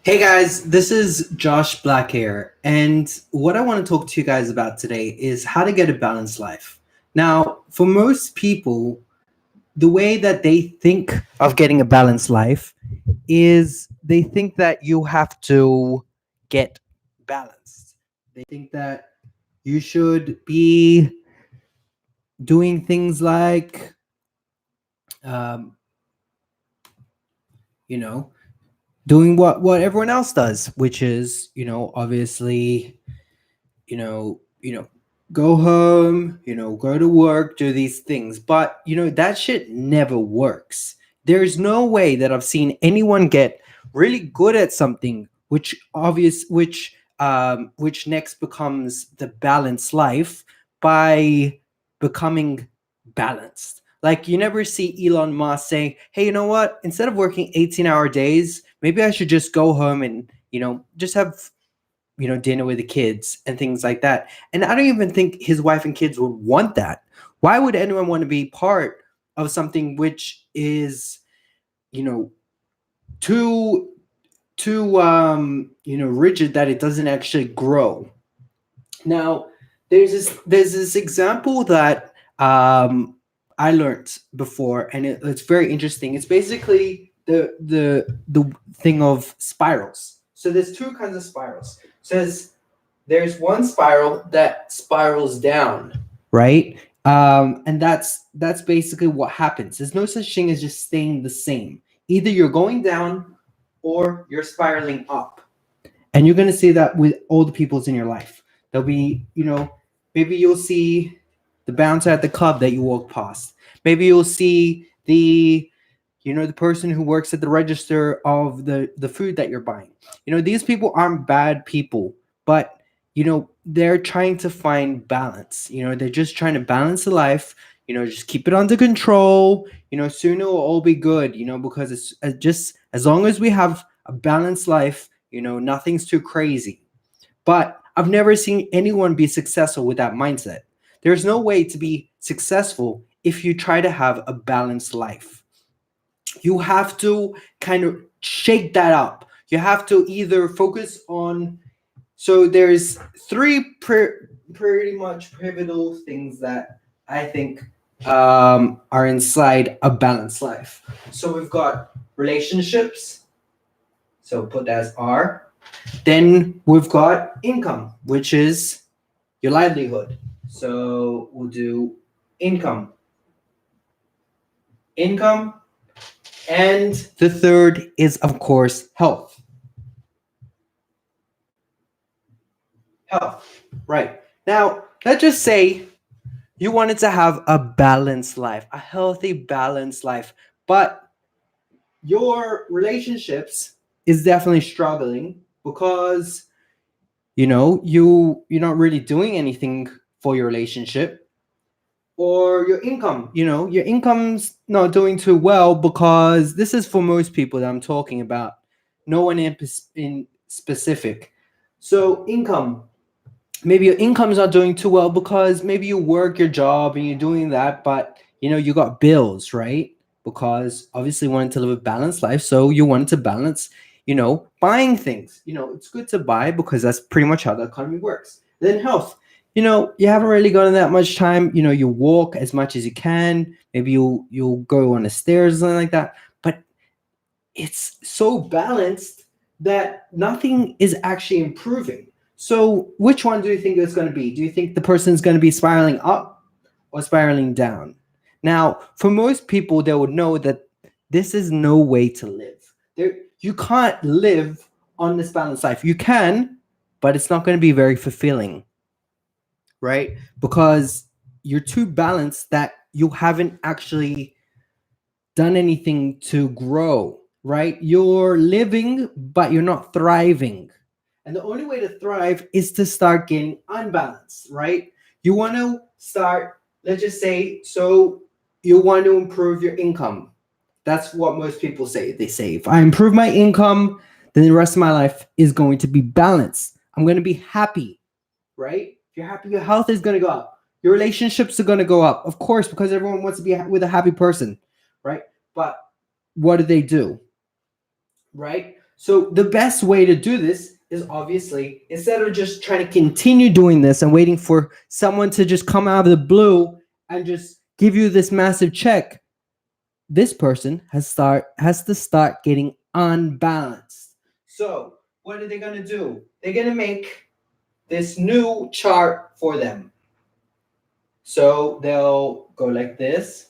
Hey guys, this is Josh Blackhair, and what I want to talk to you guys about today is how to get a balanced life. Now, for most people, the way that they think of getting a balanced life is they think that you have to get balanced. They think that you should be doing things like, um, you know, doing what everyone else does, which is, obviously go home, go to work, do these things. But, that shit never works. There's no way that I've seen anyone get really good at something which next becomes the balanced life by becoming balanced. Like you never see Elon Musk saying, "Hey, you know what? Instead of working 18-hour days, maybe I should just go home and, just have dinner with the kids and things like that." And I don't even think his wife and kids would want that. Why would anyone want to be part of something which is, you know, too rigid that it doesn't actually grow? Now, there's this example that I learned before, and it's very interesting. It's basically the thing of spirals. So there's two kinds of spirals. Says there's one spiral that spirals down, right? And that's basically what happens. There's no such thing as just staying the same. Either you're going down or you're spiraling up. And you're going to see that with all the peoples in your life. There'll be, maybe you'll see the bouncer at the club that you walk past. Maybe you'll see the person who works at the register of the food that you're buying. These people aren't bad people, but they're trying to find balance. They're just trying to balance the life. Just keep it under control. Soon it will all be good. Because it's just as long as we have a balanced life, nothing's too crazy. But I've never seen anyone be successful with that mindset. There's no way to be successful if you try to have a balanced life. You have to kind of shake that up. You have to either focus on. So there's three pretty much pivotal things that I think are inside a balanced life. So we've got relationships. So put that as R. Then we've got income, which is your livelihood. So we'll do income. Income. And the third is, of course, health. Health. Right. Now, let's just say you wanted to have a balanced life, a healthy, balanced life, but your relationships is definitely struggling because you're not really doing anything for your relationship, or your income's not doing too well, because this is for most people that I'm talking about, no one in specific. So income, maybe your income's not doing too well because maybe you work your job and you're doing that, but you got bills, right? Because obviously you wanted to live a balanced life, so you wanted to balance buying things. It's good to buy because that's pretty much how the economy works. Then health, you haven't really gotten that much time. You walk as much as you can. Maybe you'll go on the stairs or something like that, but it's so balanced that nothing is actually improving. So which one do you think it's going to be? Do you think the person's going to be spiraling up or spiraling down? Now, for most people, they would know that this is no way to live. You can't live on this balanced life. You can, but it's not going to be very fulfilling, right? Because you're too balanced that you haven't actually done anything to grow, right? You're living, but you're not thriving. And the only way to thrive is to start getting unbalanced, right? You want to start, let's just say, so you want to improve your income. That's what most people say. They say, if I improve my income, then the rest of my life is going to be balanced. I'm going to be happy, right? If you're happy, your health is going to go up. Your relationships are going to go up, of course, because everyone wants to be with a happy person, right? But what do? Right? So the best way to do this is obviously, instead of just trying to continue doing this and waiting for someone to just come out of the blue and just give you this massive check, this person has to start getting unbalanced. So what are they going to do? They're going to make this new chart for them. So they'll go like this.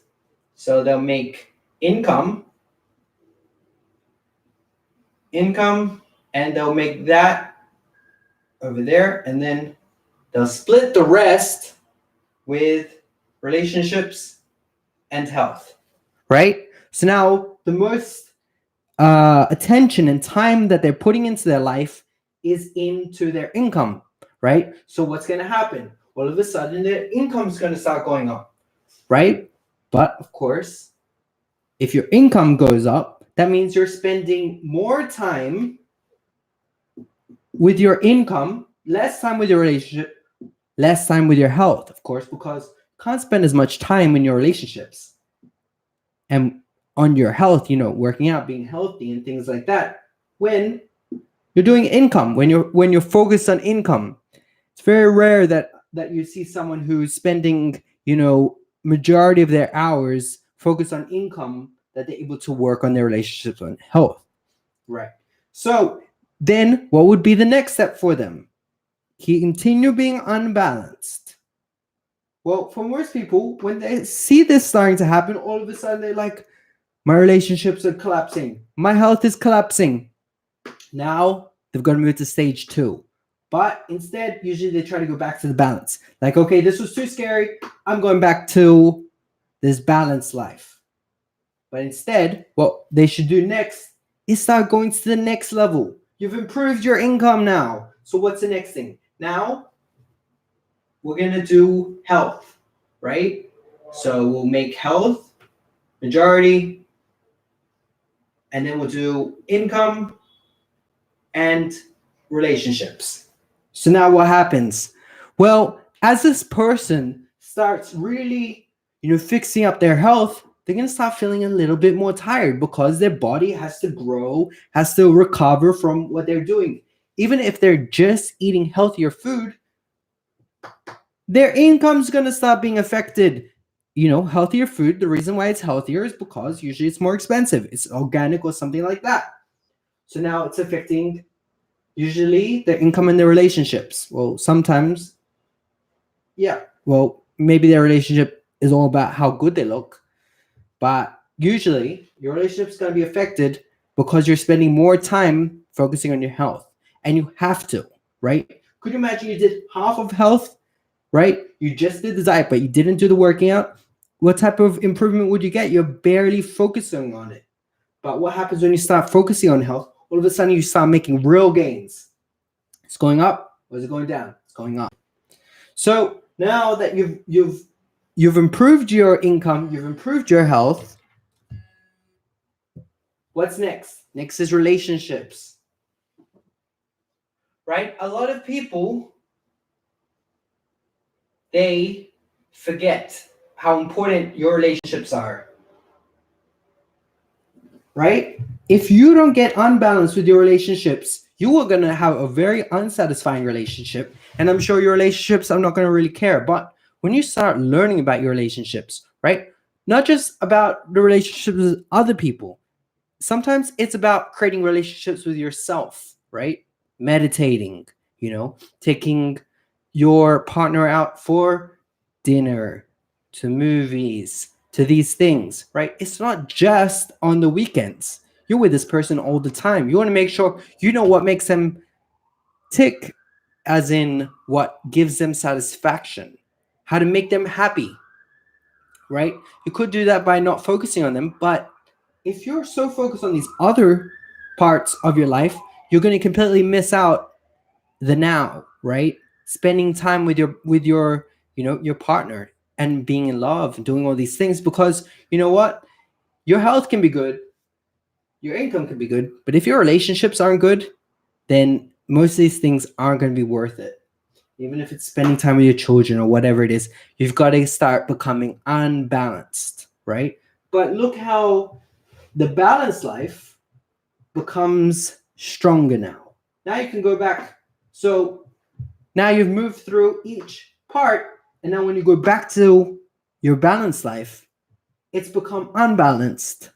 So they'll make income, and they'll make that over there, and then they'll split the rest with relationships and health, right? So now the most attention and time that they're putting into their life is into their income, right? So what's going to happen? All of a sudden, their income's going to start going up, right? But of course, if your income goes up, that means you're spending more time with your income, less time with your relationship, less time with your health, of course, because you can't spend as much time in your relationships and on your health, working out, being healthy and things like that, when you're doing income, when you're focused on income. It's very rare that you see someone who's spending, majority of their hours focused on income, that they're able to work on their relationships and health. Right. So then what would be the next step for them? Continue being unbalanced. Well, for most people, when they see this starting to happen, all of a sudden they're like, my relationships are collapsing. My health is collapsing. Now they've got to move to stage 2. But instead, usually they try to go back to the balance. Like, okay, this was too scary. I'm going back to this balanced life. But instead, what they should do next is start going to the next level. You've improved your income now. So what's the next thing? Now, we're going to do health, right? So we'll make health majority, and then we'll do income and relationships. So now what happens? Well, as this person starts really, fixing up their health, they're going to start feeling a little bit more tired because their body has to grow, has to recover from what they're doing. Even if they're just eating healthier food, their income's going to start being affected. Healthier food, the reason why it's healthier is because usually it's more expensive. It's organic or something like that. So now it's affecting usually their income and their relationships. Well, sometimes, maybe their relationship is all about how good they look. But usually your relationship's going to be affected because you're spending more time focusing on your health. And you have to, right? Could you imagine you did half of health, right? You just did the diet, but you didn't do the working out. What type of improvement would you get? You're barely focusing on it. But what happens when you start focusing on health? All of a sudden you start making real gains. It's going up, or is it going down? It's going up. So now that you've improved your income, you've improved your health, what's next? Next is relationships. Right? A lot of people, they forget how important your relationships are. Right? If you don't get unbalanced with your relationships, you are going to have a very unsatisfying relationship. And I'm sure your relationships are not going to really care. But when you start learning about your relationships, right? Not just about the relationships with other people. Sometimes it's about creating relationships with yourself, right? Meditating, taking your partner out for dinner, to movies, to these things, right? It's not just on the weekends. You're with this person all the time. You want to make sure you know what makes them tick, as in what gives them satisfaction, how to make them happy, right? You could do that by not focusing on them, but if you're so focused on these other parts of your life, you're going to completely miss out the now, right? Spending time with your your partner and being in love and doing all these things, because you know what? Your health can be good, your income can be good, but if your relationships aren't good, then most of these things aren't going to be worth it. Even if it's spending time with your children or whatever it is, you've got to start becoming unbalanced, right? But look how the balanced life becomes stronger now. Now you can go back. So now you've moved through each part, and now when you go back to your balanced life, it's become unbalanced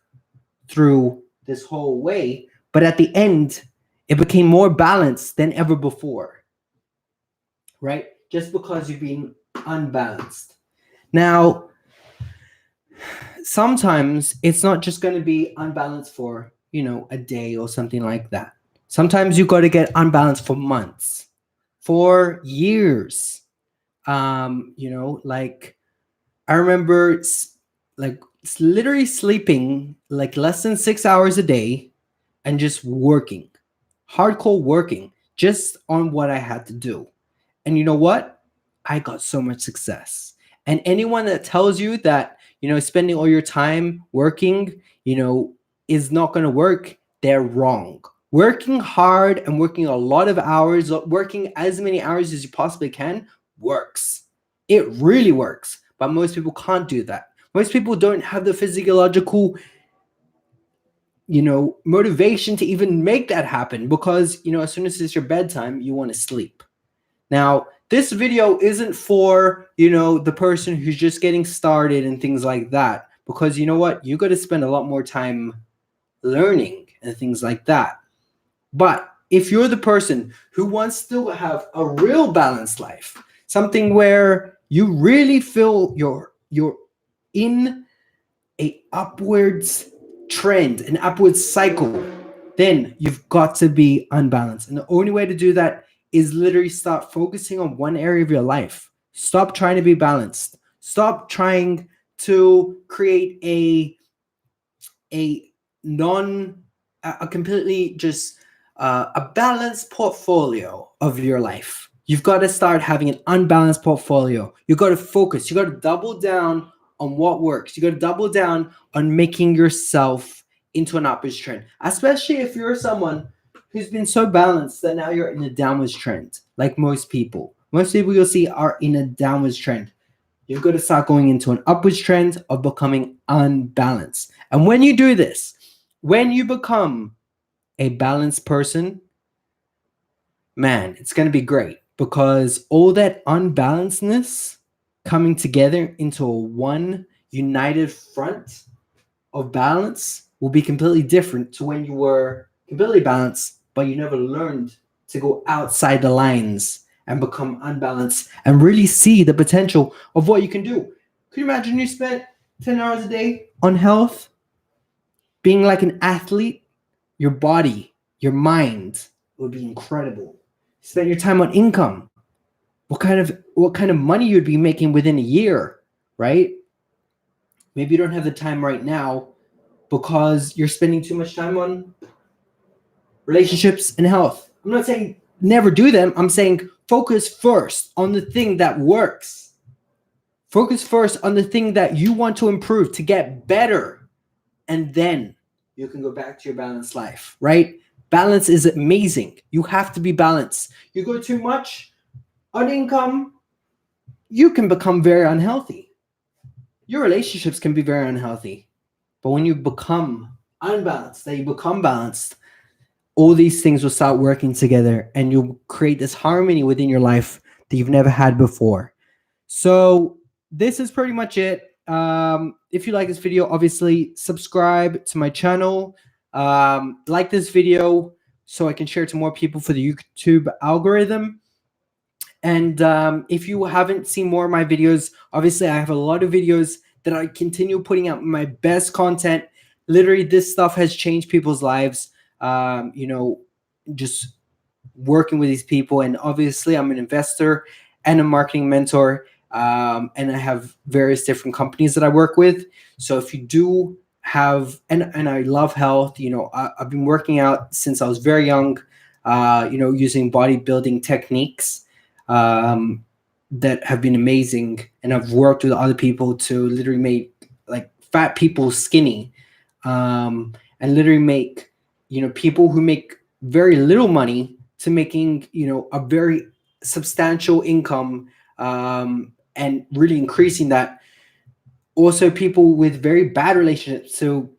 through this whole way. But at the end, it became more balanced than ever before, right? Just because you've been unbalanced. Now, sometimes it's not just going to be unbalanced for, a day or something like that. Sometimes you got to get unbalanced for months, for years. Like I remember like literally sleeping like less than 6 hours a day and just working, hardcore working just on what I had to do. And you know what? I got so much success. And anyone that tells you that, spending all your time working, is not going to work, they're wrong. Working hard and working a lot of hours, working as many hours as you possibly can works. It really works. But most people can't do that. Most people don't have the physiological, motivation to even make that happen because, as soon as it's your bedtime, you want to sleep. Now, this video isn't for, the person who's just getting started and things like that. Because you know what? You got to spend a lot more time learning and things like that. But if you're the person who wants to have a real balanced life, something where you really feel you're in a upwards trend, an upwards cycle, then you've got to be unbalanced. And the only way to do that is literally start focusing on one area of your life. Stop trying to be balanced. Stop trying to create a completely just a balanced portfolio of your life. You've got to start having an unbalanced portfolio. You've got to focus. You got to double down on what works. You got to double down on making yourself into an upwards trend, especially if you're someone who's been so balanced that now you're in a downwards trend. Like most people you'll see are in a downwards trend. You've got to start going into an upwards trend of becoming unbalanced. And when you do this, when you become a balanced person, man, it's going to be great because all that unbalancedness coming together into a one united front of balance will be completely different to when you were completely balanced, but you never learned to go outside the lines and become unbalanced and really see the potential of what you can do. Can you imagine you spent 10 hours a day on health, being like an athlete? Your body, your mind would be incredible. Spend your time on income. What kind of money you'd be making within a year, right? Maybe you don't have the time right now because you're spending too much time on relationships and health. I'm not saying never do them. I'm saying focus first on the thing that works. Focus first on the thing that you want to improve, to get better. And then you can go back to your balanced life, right? Balance is amazing. You have to be balanced. You go too much on income, you can become very unhealthy. Your relationships can be very unhealthy. But when you become unbalanced, that you become balanced, all these things will start working together and you'll create this harmony within your life that you've never had before. So this is pretty much it. If you like this video, obviously subscribe to my channel. Like this video so I can share it to more people for the YouTube algorithm. And if you haven't seen more of my videos, obviously I have a lot of videos that I continue putting out my best content. Literally, this stuff has changed people's lives. Just working with these people. And obviously I'm an investor and a marketing mentor. And I have various different companies that I work with. So if you do have, and I love health, I've been working out since I was very young, using bodybuilding techniques that have been amazing. And I've worked with other people to literally make like fat people skinny, and literally make, people who make very little money to making, a very substantial income, and really increasing that. Also people with very bad relationships to,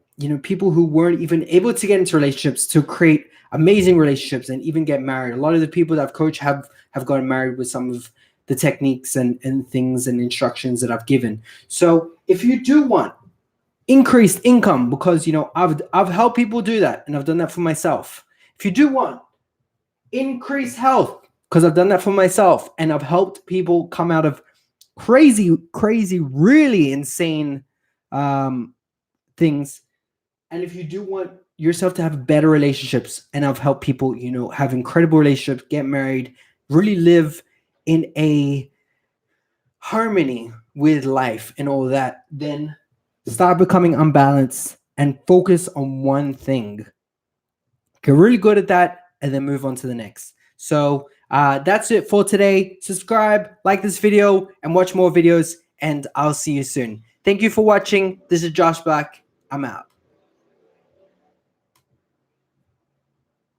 people who weren't even able to get into relationships to create amazing relationships and even get married. A lot of the people that I've coached have gotten married with some of the techniques and things and instructions that I've given. So if you do want increased income, because I've helped people do that, and I've done that for myself. If you do want increased health, because I've done that for myself, and I've helped people come out of crazy, really insane things. And if you do want yourself to have better relationships, and I've helped people, have incredible relationships, get married, really live in a harmony with life and all that, then start becoming unbalanced and focus on one thing. Get really good at that and then move on to the next. So that's it for today. Subscribe, like this video, and watch more videos, and I'll see you soon. Thank you for watching. This is Josh Black. I'm out.